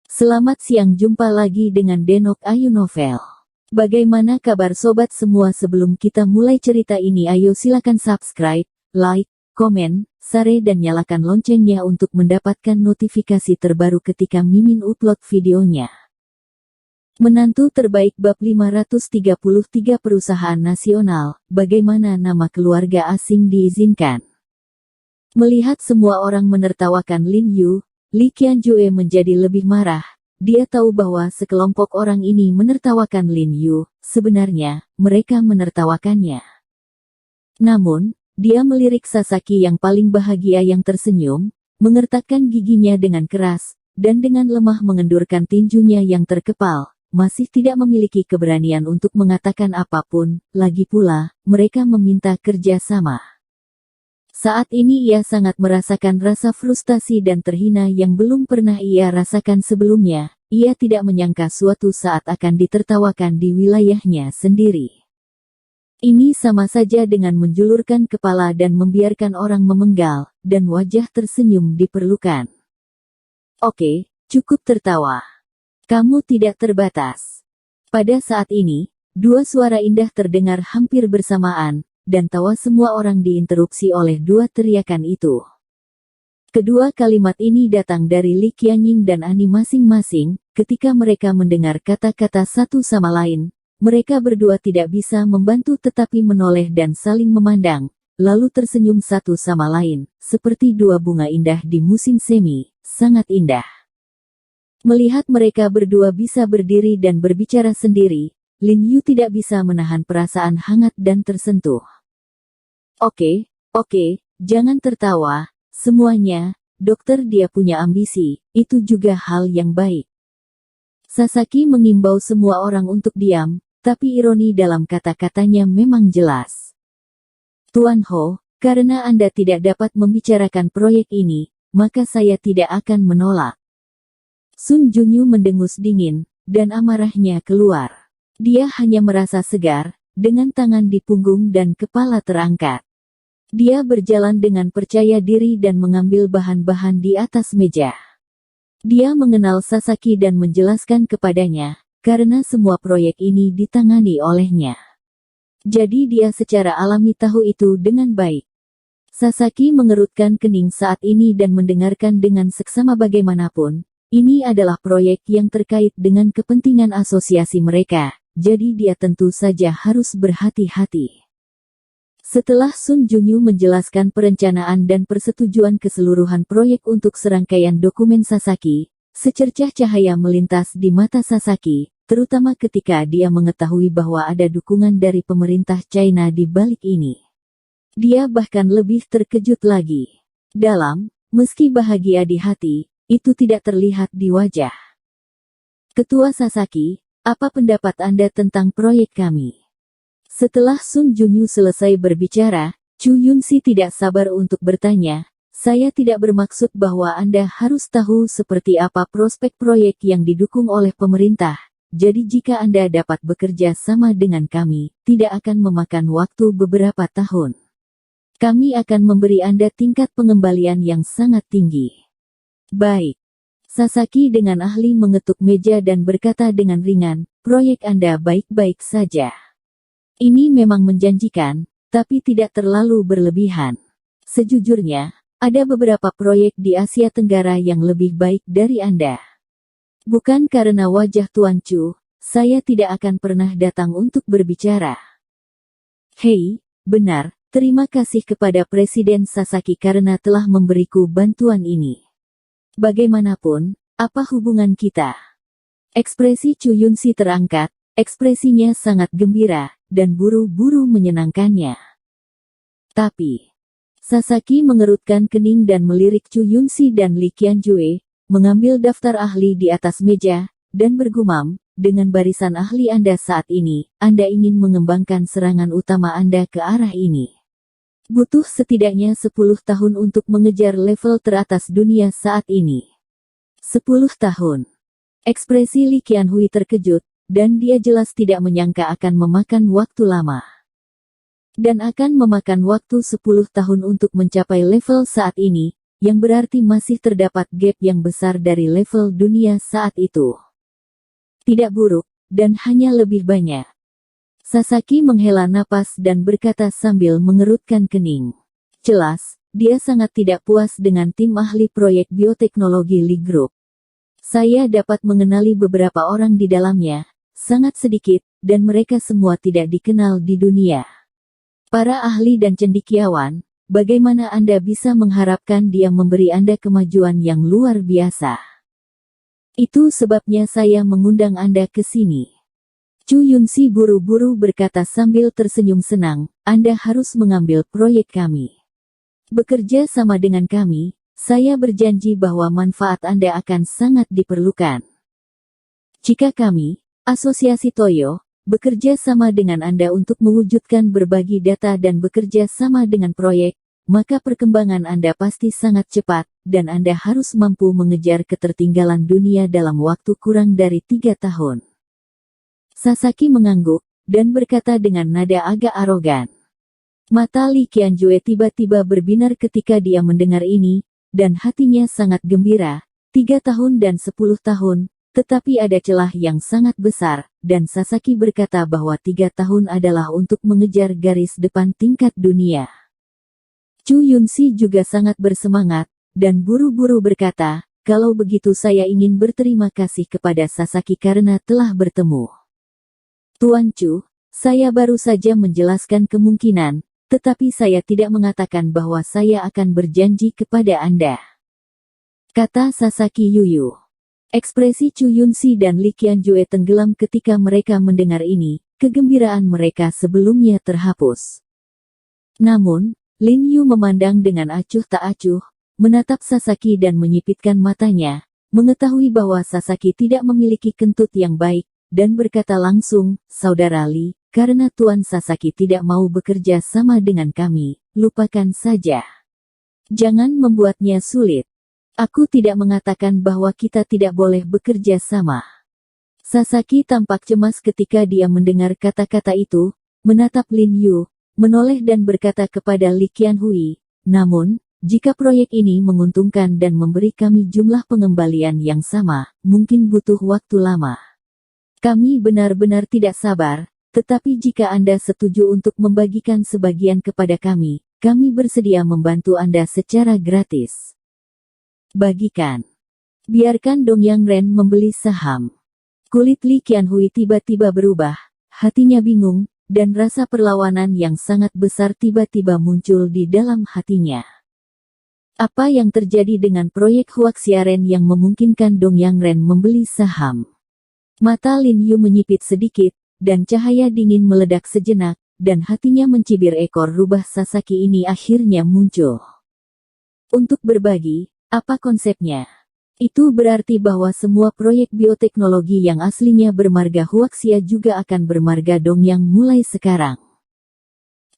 Selamat siang, jumpa lagi dengan Denok Ayu Novel. Bagaimana kabar sobat semua? Sebelum kita mulai cerita ini, ayo silakan subscribe, like, komen, share dan nyalakan loncengnya untuk mendapatkan notifikasi terbaru ketika Mimin upload videonya. Menantu terbaik bab 533 perusahaan nasional, bagaimana nama keluarga asing diizinkan. Melihat semua orang menertawakan Lin Yu, Li Qianjue menjadi lebih marah. Dia tahu bahwa sekelompok orang ini menertawakan Lin Yu, sebenarnya, mereka menertawakannya. Namun, dia melirik Sasaki yang paling bahagia yang tersenyum, mengertakkan giginya dengan keras, dan dengan lemah mengendurkan tinjunya yang terkepal, masih tidak memiliki keberanian untuk mengatakan apapun, lagi pula, mereka meminta kerja sama. Saat ini ia sangat merasakan rasa frustasi dan terhina yang belum pernah ia rasakan sebelumnya. Ia tidak menyangka suatu saat akan ditertawakan di wilayahnya sendiri. Ini sama saja dengan menjulurkan kepala dan membiarkan orang memenggal, dan wajah tersenyum diperlukan. Oke, cukup tertawa. Kamu tidak terbatas. Pada saat ini, dua suara indah terdengar hampir bersamaan, dan tawa semua orang diinterupsi oleh dua teriakan itu. Kedua kalimat ini datang dari Li Qianying dan Ani masing-masing. Ketika mereka mendengar kata-kata satu sama lain, mereka berdua tidak bisa membantu tetapi menoleh dan saling memandang, lalu tersenyum satu sama lain, seperti dua bunga indah di musim semi, sangat indah. Melihat mereka berdua bisa berdiri dan berbicara sendiri, Lin Yu tidak bisa menahan perasaan hangat dan tersentuh. Oke, jangan tertawa, semuanya, dokter, dia punya ambisi, itu juga hal yang baik. Sasaki mengimbau semua orang untuk diam, tapi ironi dalam kata-katanya memang jelas. Tuan Ho, karena Anda tidak dapat membicarakan proyek ini, maka saya tidak akan menolak. Sun Junyu mendengus dingin, dan amarahnya keluar. Dia hanya merasa segar, dengan tangan di punggung dan kepala terangkat. Dia berjalan dengan percaya diri dan mengambil bahan-bahan di atas meja. Dia mengenal Sasaki dan menjelaskan kepadanya, karena semua proyek ini ditangani olehnya. Jadi dia secara alami tahu itu dengan baik. Sasaki mengerutkan kening saat ini dan mendengarkan dengan seksama. Bagaimanapun, ini adalah proyek yang terkait dengan kepentingan asosiasi mereka, jadi dia tentu saja harus berhati-hati. Setelah Sun Junyu menjelaskan perencanaan dan persetujuan keseluruhan proyek untuk serangkaian dokumen Sasaki, secercah cahaya melintas di mata Sasaki, terutama ketika dia mengetahui bahwa ada dukungan dari pemerintah China di balik ini. Dia bahkan lebih terkejut lagi. Dalam, meski bahagia di hati, itu tidak terlihat di wajah. Ketua Sasaki, apa pendapat Anda tentang proyek kami? Setelah Sun Junyu selesai berbicara, Chu Yunxi tidak sabar untuk bertanya, saya tidak bermaksud bahwa Anda harus tahu seperti apa prospek proyek yang didukung oleh pemerintah, jadi jika Anda dapat bekerja sama dengan kami, tidak akan memakan waktu beberapa tahun. Kami akan memberi Anda tingkat pengembalian yang sangat tinggi. Baik. Sasaki dengan ahli mengetuk meja dan berkata dengan ringan, proyek Anda baik-baik saja. Ini memang menjanjikan, tapi tidak terlalu berlebihan. Sejujurnya, ada beberapa proyek di Asia Tenggara yang lebih baik dari Anda. Bukan karena wajah Tuan Chu, saya tidak akan pernah datang untuk berbicara. Hei, benar, terima kasih kepada Presiden Sasaki karena telah memberiku bantuan ini. Bagaimanapun, apa hubungan kita? Ekspresi Chu Yunxi terangkat, ekspresinya sangat gembira, dan buru-buru menyenangkannya. Tapi, Sasaki mengerutkan kening dan melirik Chu Yunxi dan Li Qianjue, mengambil daftar ahli di atas meja, dan bergumam, dengan barisan ahli Anda saat ini, Anda ingin mengembangkan serangan utama Anda ke arah ini. Butuh setidaknya 10 tahun untuk mengejar level teratas dunia saat ini. 10 tahun. Ekspresi Li Qianhui terkejut, dan dia jelas tidak menyangka akan memakan waktu lama. Dan akan memakan waktu 10 tahun untuk mencapai level saat ini, yang berarti masih terdapat gap yang besar dari level dunia saat itu. Tidak buruk, dan hanya lebih banyak. Sasaki menghela napas dan berkata sambil mengerutkan kening. Jelas, dia sangat tidak puas dengan tim ahli proyek bioteknologi Lee Group. Saya dapat mengenali beberapa orang di dalamnya, sangat sedikit, dan mereka semua tidak dikenal di dunia. Para ahli dan cendekiawan, bagaimana Anda bisa mengharapkan dia memberi Anda kemajuan yang luar biasa? Itu sebabnya saya mengundang Anda ke sini. Chu Yunxi buru-buru berkata sambil tersenyum senang, Anda harus mengambil proyek kami. Bekerja sama dengan kami, saya berjanji bahwa manfaat Anda akan sangat diperlukan. Jika kami, Asosiasi Toyo, bekerja sama dengan Anda untuk mewujudkan berbagi data dan bekerja sama dengan proyek, maka perkembangan Anda pasti sangat cepat, dan Anda harus mampu mengejar ketertinggalan dunia dalam waktu kurang dari 3 tahun. Sasaki mengangguk, dan berkata dengan nada agak arogan. Mata Li Qianjue tiba-tiba berbinar ketika dia mendengar ini, dan hatinya sangat gembira, 3 tahun dan 10 tahun, tetapi ada celah yang sangat besar, dan Sasaki berkata bahwa 3 tahun adalah untuk mengejar garis depan tingkat dunia. Chu Yunxi juga sangat bersemangat, dan buru-buru berkata, kalau begitu saya ingin berterima kasih kepada Sasaki karena telah bertemu. Tuan Chu, saya baru saja menjelaskan kemungkinan, tetapi saya tidak mengatakan bahwa saya akan berjanji kepada Anda. Kata Sasaki Yuyu. Ekspresi Chu Yunxi dan Li Qianjue tenggelam ketika mereka mendengar ini, kegembiraan mereka sebelumnya terhapus. Namun, Lin Yu memandang dengan acuh tak acuh, menatap Sasaki dan menyipitkan matanya, mengetahui bahwa Sasaki tidak memiliki kentut yang baik, dan berkata langsung, Saudara Li, karena Tuan Sasaki tidak mau bekerja sama dengan kami, lupakan saja. Jangan membuatnya sulit. Aku tidak mengatakan bahwa kita tidak boleh bekerja sama. Sasaki tampak cemas ketika dia mendengar kata-kata itu, menatap Lin Yu, menoleh dan berkata kepada Li Qianhui, namun, jika proyek ini menguntungkan dan memberi kami jumlah pengembalian yang sama, mungkin butuh waktu lama. Kami benar-benar tidak sabar, tetapi jika Anda setuju untuk membagikan sebagian kepada kami bersedia membantu Anda secara gratis. Bagikan. Biarkan Dongyang Ren membeli saham. Kulit Li Qianhui tiba-tiba berubah, hatinya bingung, dan rasa perlawanan yang sangat besar tiba-tiba muncul di dalam hatinya. Apa yang terjadi dengan proyek Huaxiaren yang memungkinkan Dongyang Ren membeli saham? Mata Lin Yu menyipit sedikit, dan cahaya dingin meledak sejenak, dan hatinya mencibir ekor rubah Sasaki ini akhirnya muncul. Untuk berbagi, apa konsepnya? Itu berarti bahwa semua proyek bioteknologi yang aslinya bermarga Huaxia juga akan bermarga Dongyang mulai sekarang.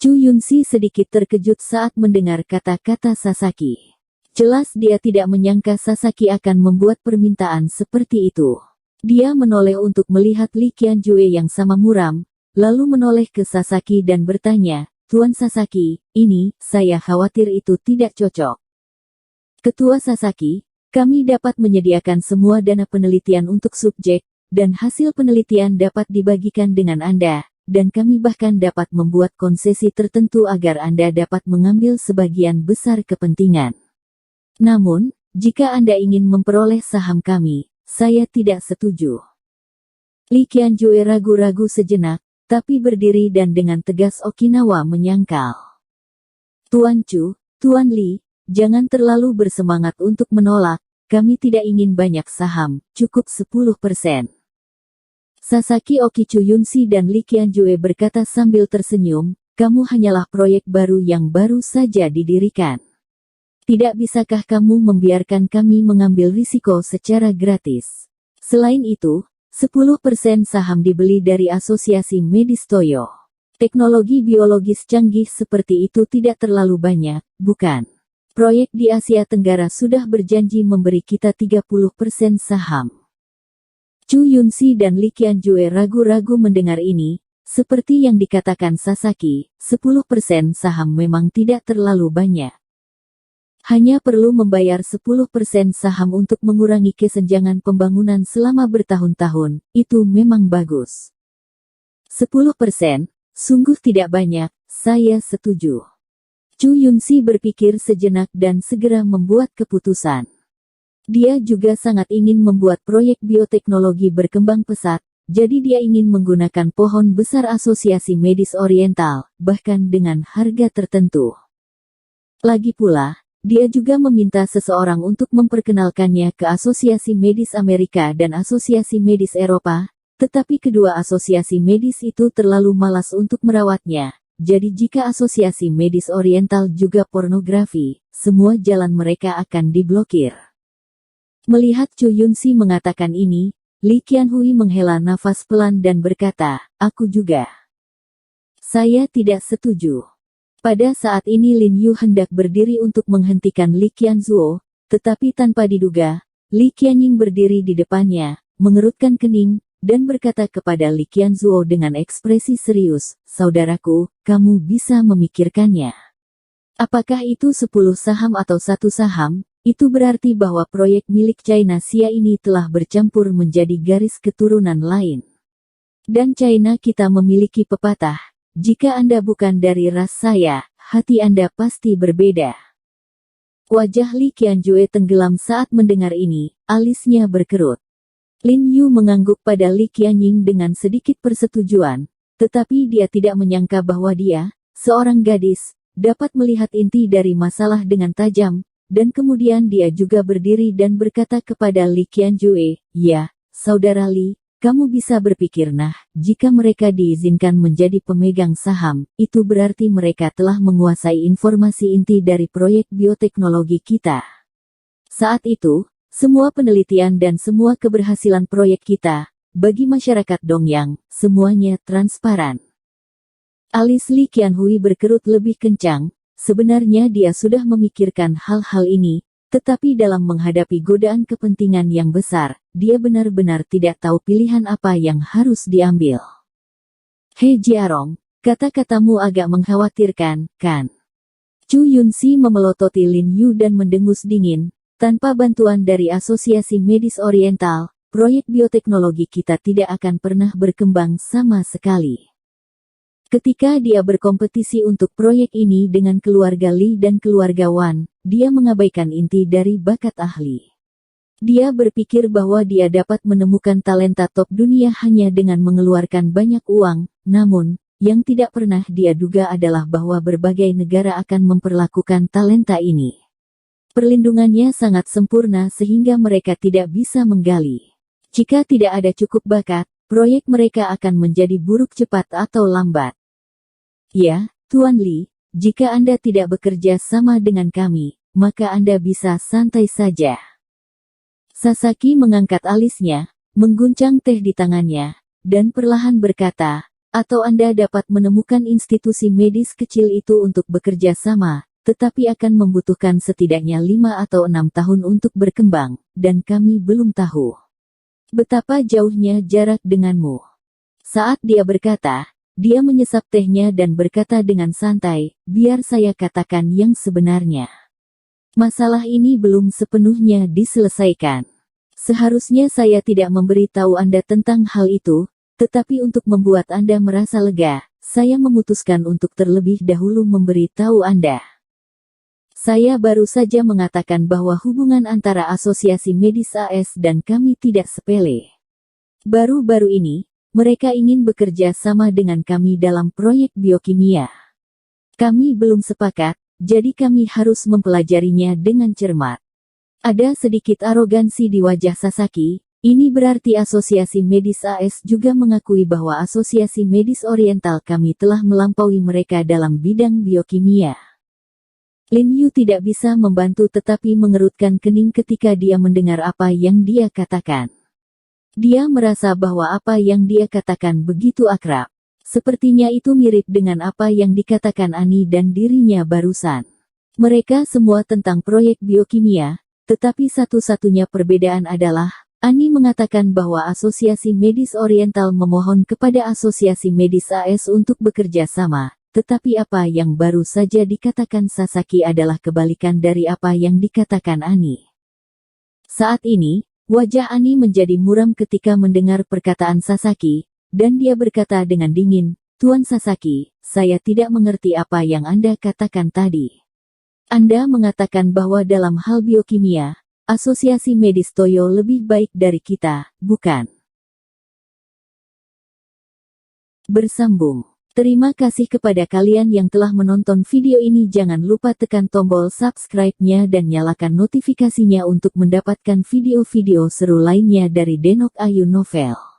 Chu Yunxi sedikit terkejut saat mendengar kata-kata Sasaki. Jelas dia tidak menyangka Sasaki akan membuat permintaan seperti itu. Dia menoleh untuk melihat Li Qianjue yang sama muram, lalu menoleh ke Sasaki dan bertanya, Tuan Sasaki, ini, saya khawatir itu tidak cocok. Ketua Sasaki, kami dapat menyediakan semua dana penelitian untuk subjek, dan hasil penelitian dapat dibagikan dengan Anda, dan kami bahkan dapat membuat konsesi tertentu agar Anda dapat mengambil sebagian besar kepentingan. Namun, jika Anda ingin memperoleh saham kami, saya tidak setuju. Li Qianjue ragu-ragu sejenak, tapi berdiri dan dengan tegas Okinawa menyangkal. Tuan Chu, Tuan Li, jangan terlalu bersemangat untuk menolak, kami tidak ingin banyak saham, cukup 10%. Sasaki Okichu Yunxi dan Li Qianjue berkata sambil tersenyum, kamu hanyalah proyek baru yang baru saja didirikan. Tidak bisakah kamu membiarkan kami mengambil risiko secara gratis? Selain itu, 10% saham dibeli dari Asosiasi Medis Toyo. Teknologi biologis canggih seperti itu tidak terlalu banyak, bukan? Proyek di Asia Tenggara sudah berjanji memberi kita 30% saham. Chu Yunxi dan Li Qianjue ragu-ragu mendengar ini, seperti yang dikatakan Sasaki, 10% saham memang tidak terlalu banyak. Hanya perlu membayar 10% saham untuk mengurangi kesenjangan pembangunan selama bertahun-tahun, itu memang bagus. 10%, sungguh tidak banyak, saya setuju. Chu Yunxi berpikir sejenak dan segera membuat keputusan. Dia juga sangat ingin membuat proyek bioteknologi berkembang pesat, jadi dia ingin menggunakan pohon besar Asosiasi Medis Oriental, bahkan dengan harga tertentu. Lagi pula, dia juga meminta seseorang untuk memperkenalkannya ke Asosiasi Medis Amerika dan Asosiasi Medis Eropa, tetapi kedua asosiasi medis itu terlalu malas untuk merawatnya. Jadi jika Asosiasi Medis Oriental juga pornografi, semua jalan mereka akan diblokir. Melihat Chu Yunxi mengatakan ini, Li Qianhui menghela nafas pelan dan berkata, aku juga. Saya tidak setuju. Pada saat ini Lin Yu hendak berdiri untuk menghentikan Li Qianzuo, tetapi tanpa diduga, Li Qianying berdiri di depannya, mengerutkan kening, dan berkata kepada Li Qianzuo dengan ekspresi serius, saudaraku, kamu bisa memikirkannya. Apakah itu 10 saham atau 1 saham, itu berarti bahwa proyek milik China Xia ini telah bercampur menjadi garis keturunan lain. Dan China kita memiliki pepatah, jika Anda bukan dari ras saya, hati Anda pasti berbeda. Wajah Li Qianjue tenggelam saat mendengar ini, alisnya berkerut. Lin Yu mengangguk pada Li Qianying dengan sedikit persetujuan, tetapi dia tidak menyangka bahwa dia, seorang gadis, dapat melihat inti dari masalah dengan tajam, dan kemudian dia juga berdiri dan berkata kepada Li Qianjue, ya, saudara Li, kamu bisa berpikir jika mereka diizinkan menjadi pemegang saham, itu berarti mereka telah menguasai informasi inti dari proyek bioteknologi kita. Saat itu, semua penelitian dan semua keberhasilan proyek kita, bagi masyarakat Dongyang, semuanya transparan. Alis Li Qianhui berkerut lebih kencang, sebenarnya dia sudah memikirkan hal-hal ini, tetapi dalam menghadapi godaan kepentingan yang besar, dia benar-benar tidak tahu pilihan apa yang harus diambil. He Jiarong, kata-katamu agak mengkhawatirkan, kan? Chu Yunxi memelototi Lin Yu dan mendengus dingin, tanpa bantuan dari Asosiasi Medis Oriental, proyek bioteknologi kita tidak akan pernah berkembang sama sekali. Ketika dia berkompetisi untuk proyek ini dengan keluarga Li dan keluarga Wan, dia mengabaikan inti dari bakat ahli. Dia berpikir bahwa dia dapat menemukan talenta top dunia hanya dengan mengeluarkan banyak uang, namun, yang tidak pernah dia duga adalah bahwa berbagai negara akan memperlakukan talenta ini. Perlindungannya sangat sempurna sehingga mereka tidak bisa menggali. Jika tidak ada cukup bakat, proyek mereka akan menjadi buruk cepat atau lambat. Ya, Tuan Li, jika Anda tidak bekerja sama dengan kami, maka Anda bisa santai saja. Sasaki mengangkat alisnya, mengguncang teh di tangannya, dan perlahan berkata, atau Anda dapat menemukan institusi medis kecil itu untuk bekerja sama, tetapi akan membutuhkan setidaknya 5 atau 6 tahun untuk berkembang, dan kami belum tahu betapa jauhnya jarak denganmu. Saat dia berkata, dia menyesap tehnya dan berkata dengan santai, biar saya katakan yang sebenarnya. Masalah ini belum sepenuhnya diselesaikan. Seharusnya saya tidak memberitahu Anda tentang hal itu, tetapi untuk membuat Anda merasa lega, saya memutuskan untuk terlebih dahulu memberitahu Anda. Saya baru saja mengatakan bahwa hubungan antara Asosiasi Medis AS dan kami tidak sepele. Baru-baru ini, mereka ingin bekerja sama dengan kami dalam proyek biokimia. Kami belum sepakat, jadi kami harus mempelajarinya dengan cermat. Ada sedikit arogansi di wajah Sasaki, ini berarti Asosiasi Medis AS juga mengakui bahwa Asosiasi Medis Oriental kami telah melampaui mereka dalam bidang biokimia. Lin Yu tidak bisa membantu tetapi mengerutkan kening ketika dia mendengar apa yang dia katakan. Dia merasa bahwa apa yang dia katakan begitu akrab. Sepertinya itu mirip dengan apa yang dikatakan Ani dan dirinya barusan. Mereka semua tentang proyek biokimia, tetapi satu-satunya perbedaan adalah, Ani mengatakan bahwa Asosiasi Medis Oriental memohon kepada Asosiasi Medis AS untuk bekerja sama, tetapi apa yang baru saja dikatakan Sasaki adalah kebalikan dari apa yang dikatakan Ani. Saat ini, wajah Ani menjadi muram ketika mendengar perkataan Sasaki, dan dia berkata dengan dingin, "Tuan Sasaki, saya tidak mengerti apa yang Anda katakan tadi. Anda mengatakan bahwa dalam hal biokimia, asosiasi medis Toyo lebih baik dari kita, bukan?" Bersambung. Terima kasih kepada kalian yang telah menonton video ini. Jangan lupa tekan tombol subscribe-nya dan nyalakan notifikasinya untuk mendapatkan video-video seru lainnya dari Denok Ayu Novel.